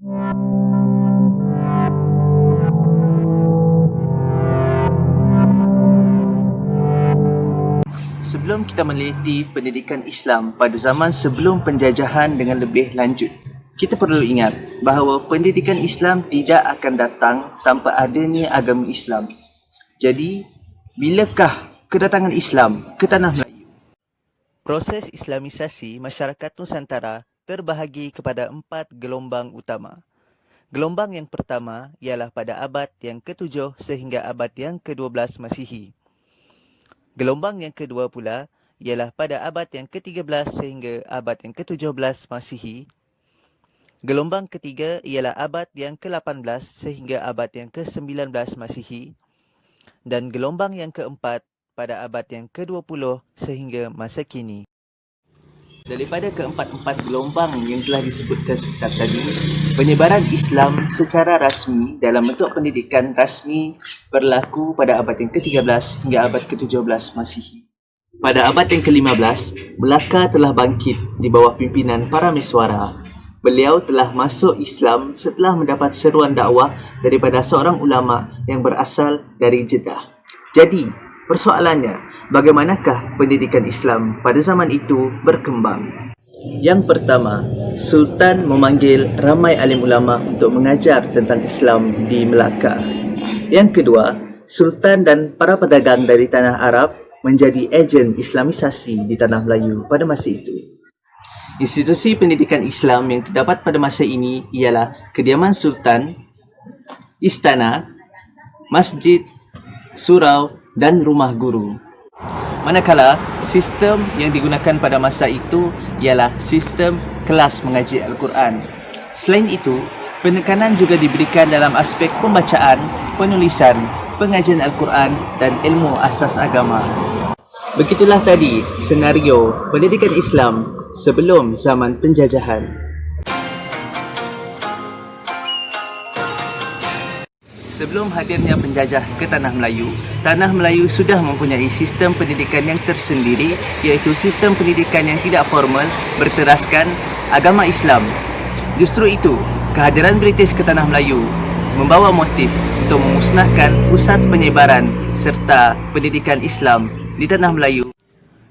Sebelum kita meneliti pendidikan Islam pada zaman sebelum penjajahan dengan lebih lanjut, kita perlu ingat bahawa pendidikan Islam tidak akan datang tanpa adanya agama Islam. Jadi, bilakah kedatangan Islam ke tanah Melayu? Proses Islamisasi masyarakat Nusantara terbahagi kepada 4 gelombang utama. Gelombang yang pertama ialah pada abad yang ke-7 sehingga abad yang ke-12 Masihi. Gelombang yang kedua pula ialah pada abad yang ke-13 sehingga abad yang ke-17 Masihi. Gelombang ketiga ialah abad yang ke-18 sehingga abad yang ke-19 Masihi. Dan gelombang yang keempat pada abad yang ke-20 sehingga masa kini. Daripada keempat-empat gelombang yang telah disebutkan sebentar tadi, penyebaran Islam secara rasmi dalam bentuk pendidikan rasmi berlaku pada abad yang ke-13 hingga abad ke-17 Masihi. Pada abad yang ke-15, Melaka telah bangkit di bawah pimpinan para Meswara. Beliau telah masuk Islam setelah mendapat seruan dakwah daripada seorang ulama yang berasal dari Jeddah. Jadi, persoalannya, bagaimanakah pendidikan Islam pada zaman itu berkembang? Yang pertama, Sultan memanggil ramai alim ulama untuk mengajar tentang Islam di Melaka. Yang kedua, Sultan dan para pedagang dari tanah Arab menjadi ejen Islamisasi di tanah Melayu pada masa itu. Institusi pendidikan Islam yang terdapat pada masa ini ialah kediaman Sultan, istana, masjid, surau dan rumah guru. Manakala sistem yang digunakan pada masa itu ialah sistem kelas mengaji Al-Quran. Selain itu, penekanan juga diberikan dalam aspek pembacaan, penulisan, pengajian Al-Quran dan ilmu asas agama. Begitulah tadi senario pendidikan Islam sebelum zaman penjajahan. Sebelum hadirnya penjajah ke Tanah Melayu sudah mempunyai sistem pendidikan yang tersendiri, iaitu sistem pendidikan yang tidak formal berteraskan agama Islam. Justru itu, kehadiran British ke Tanah Melayu membawa motif untuk memusnahkan pusat penyebaran serta pendidikan Islam di Tanah Melayu.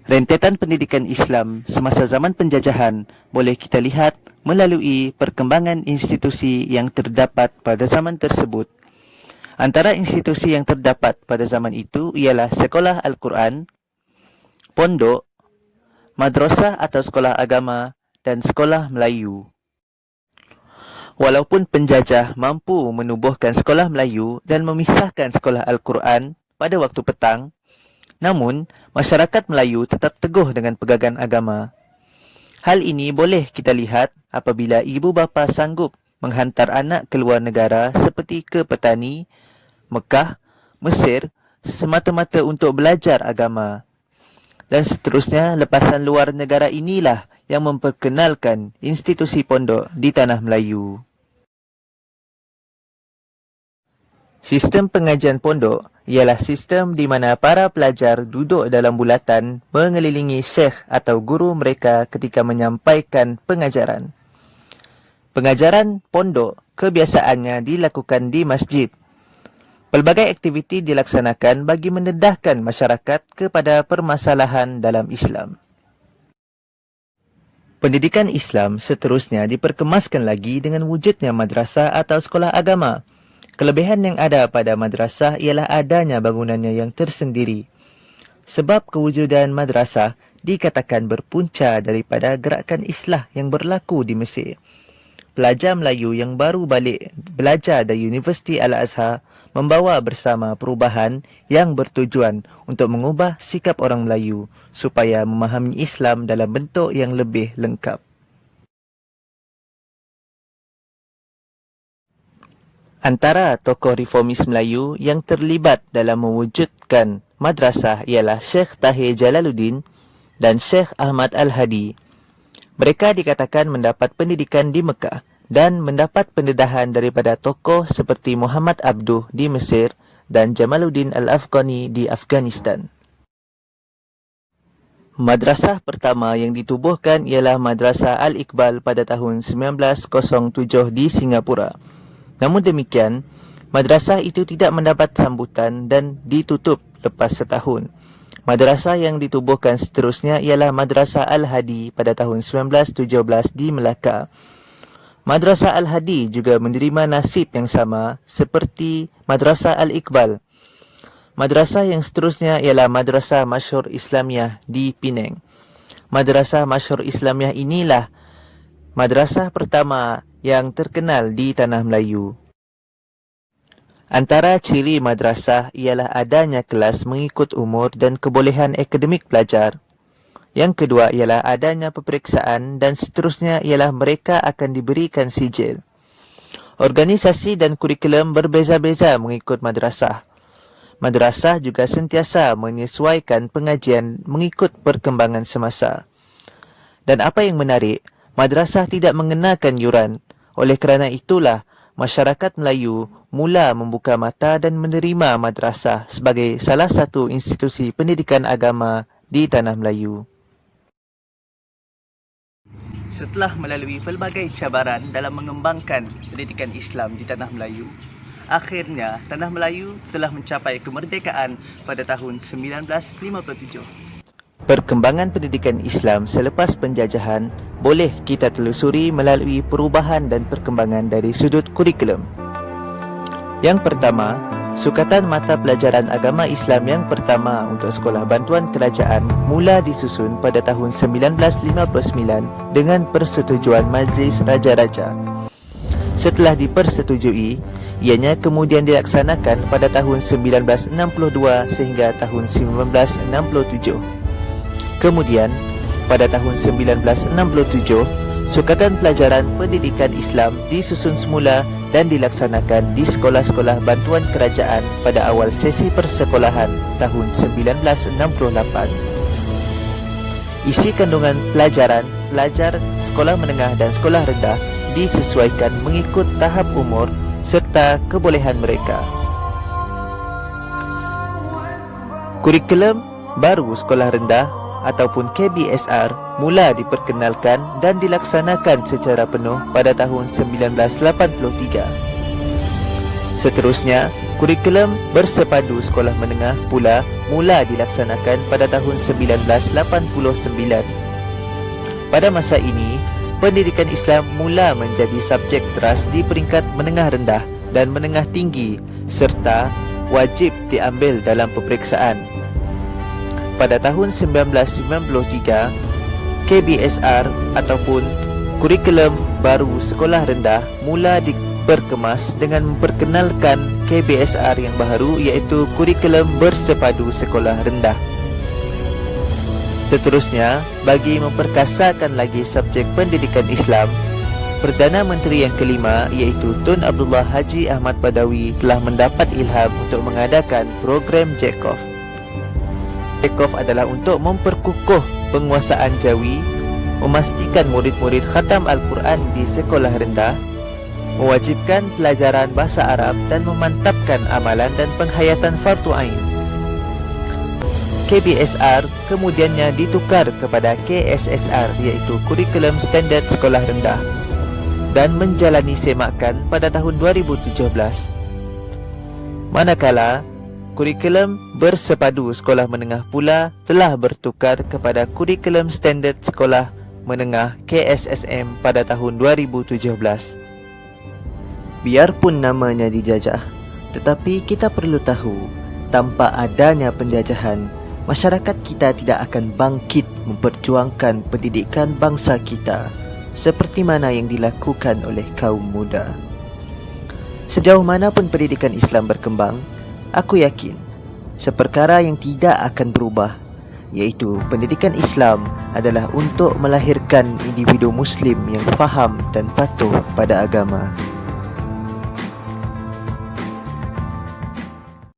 Rentetan pendidikan Islam semasa zaman penjajahan boleh kita lihat melalui perkembangan institusi yang terdapat pada zaman tersebut. Antara institusi yang terdapat pada zaman itu ialah sekolah Al-Quran, pondok, madrasah atau sekolah agama dan sekolah Melayu. Walaupun penjajah mampu menubuhkan sekolah Melayu dan memisahkan sekolah Al-Quran pada waktu petang, namun masyarakat Melayu tetap teguh dengan pegangan agama. Hal ini boleh kita lihat apabila ibu bapa sanggup menghantar anak ke luar negara seperti ke Petani, Mekah, Mesir semata-mata untuk belajar agama. Dan seterusnya, lepasan luar negara inilah yang memperkenalkan institusi pondok di Tanah Melayu. Sistem pengajian pondok ialah sistem di mana para pelajar duduk dalam bulatan mengelilingi syekh atau guru mereka ketika menyampaikan pengajaran. Pengajaran pondok kebiasaannya dilakukan di masjid. Pelbagai aktiviti dilaksanakan bagi mendedahkan masyarakat kepada permasalahan dalam Islam. Pendidikan Islam seterusnya diperkemaskan lagi dengan wujudnya madrasah atau sekolah agama. Kelebihan yang ada pada madrasah ialah adanya bangunannya yang tersendiri. Sebab kewujudan madrasah dikatakan berpunca daripada gerakan Islah yang berlaku di Mesir. Pelajar Melayu yang baru balik belajar dari Universiti Al-Azhar membawa bersama perubahan yang bertujuan untuk mengubah sikap orang Melayu supaya memahami Islam dalam bentuk yang lebih lengkap. Antara tokoh reformis Melayu yang terlibat dalam mewujudkan madrasah ialah Syekh Tahir Jalaluddin dan Syekh Ahmad Al-Hadi. Mereka dikatakan mendapat pendidikan di Mekah dan mendapat pendedahan daripada tokoh seperti Muhammad Abduh di Mesir dan Jamaluddin Al-Afghani di Afghanistan. Madrasah pertama yang ditubuhkan ialah Madrasah Al-Iqbal pada tahun 1907 di Singapura. Namun demikian, madrasah itu tidak mendapat sambutan dan ditutup lepas setahun. Madrasah yang ditubuhkan seterusnya ialah Madrasah Al-Hadi pada tahun 1917 di Melaka. Madrasah Al-Hadi juga menerima nasib yang sama seperti Madrasah Al-Iqbal. Madrasah yang seterusnya ialah Madrasah Masyhur Islamiah di Penang. Madrasah Masyhur Islamiah inilah madrasah pertama yang terkenal di Tanah Melayu. Antara ciri madrasah ialah adanya kelas mengikut umur dan kebolehan akademik pelajar. Yang kedua ialah adanya peperiksaan dan seterusnya ialah mereka akan diberikan sijil. Organisasi dan kurikulum berbeza-beza mengikut madrasah. Madrasah juga sentiasa menyesuaikan pengajian mengikut perkembangan semasa. Dan apa yang menarik, madrasah tidak mengenakan yuran. Oleh kerana itulah, masyarakat Melayu mula membuka mata dan menerima madrasah sebagai salah satu institusi pendidikan agama di Tanah Melayu. Setelah melalui pelbagai cabaran dalam mengembangkan pendidikan Islam di Tanah Melayu, akhirnya Tanah Melayu telah mencapai kemerdekaan pada tahun 1957. Perkembangan pendidikan Islam selepas penjajahan boleh kita telusuri melalui perubahan dan perkembangan dari sudut kurikulum. Yang pertama, sukatan mata pelajaran agama Islam yang pertama untuk sekolah bantuan kerajaan mula disusun pada tahun 1959 dengan persetujuan Majlis Raja-Raja. Setelah dipersetujui, ianya kemudian dilaksanakan pada tahun 1962 sehingga tahun 1967. Kemudian, pada tahun 1967, sukatan pelajaran pendidikan Islam disusun semula dan dilaksanakan di sekolah-sekolah bantuan kerajaan pada awal sesi persekolahan tahun 1968. Isi kandungan pelajaran pelajar sekolah menengah dan sekolah rendah disesuaikan mengikut tahap umur serta kebolehan mereka. Kurikulum baru sekolah rendah ataupun KBSR mula diperkenalkan dan dilaksanakan secara penuh pada tahun 1983. Seterusnya, kurikulum bersepadu sekolah menengah pula mula dilaksanakan pada tahun 1989. Pada masa ini, pendidikan Islam mula menjadi subjek teras di peringkat menengah rendah dan menengah tinggi serta wajib diambil dalam peperiksaan. Pada tahun 1993, KBSR ataupun kurikulum baru sekolah rendah mula diperkemas dengan memperkenalkan KBSR yang baru iaitu kurikulum bersepadu sekolah rendah. Seterusnya, bagi memperkasakan lagi subjek pendidikan Islam, Perdana Menteri yang kelima iaitu Tun Abdullah Haji Ahmad Badawi telah mendapat ilham untuk mengadakan program Jacob. Jacob adalah untuk memperkukuh penguasaan Jawi, memastikan murid-murid khatam Al-Quran di sekolah rendah, mewajibkan pelajaran bahasa Arab dan memantapkan amalan dan penghayatan fardu ain. KBSR kemudiannya ditukar kepada KSSR iaitu Kurikulum Standard Sekolah Rendah dan menjalani semakan pada tahun 2017. Manakala kurikulum bersepadu sekolah menengah pula telah bertukar kepada Kurikulum Standard Sekolah Menengah KSSM pada tahun 2017. Biarpun namanya dijajah, tetapi kita perlu tahu, tanpa adanya penjajahan, masyarakat kita tidak akan bangkit memperjuangkan pendidikan bangsa kita seperti mana yang dilakukan oleh kaum muda. Sejauh mana pun pendidikan Islam berkembang, aku yakin seperkara yang tidak akan berubah, iaitu pendidikan Islam adalah untuk melahirkan individu Muslim yang faham dan patuh pada agama.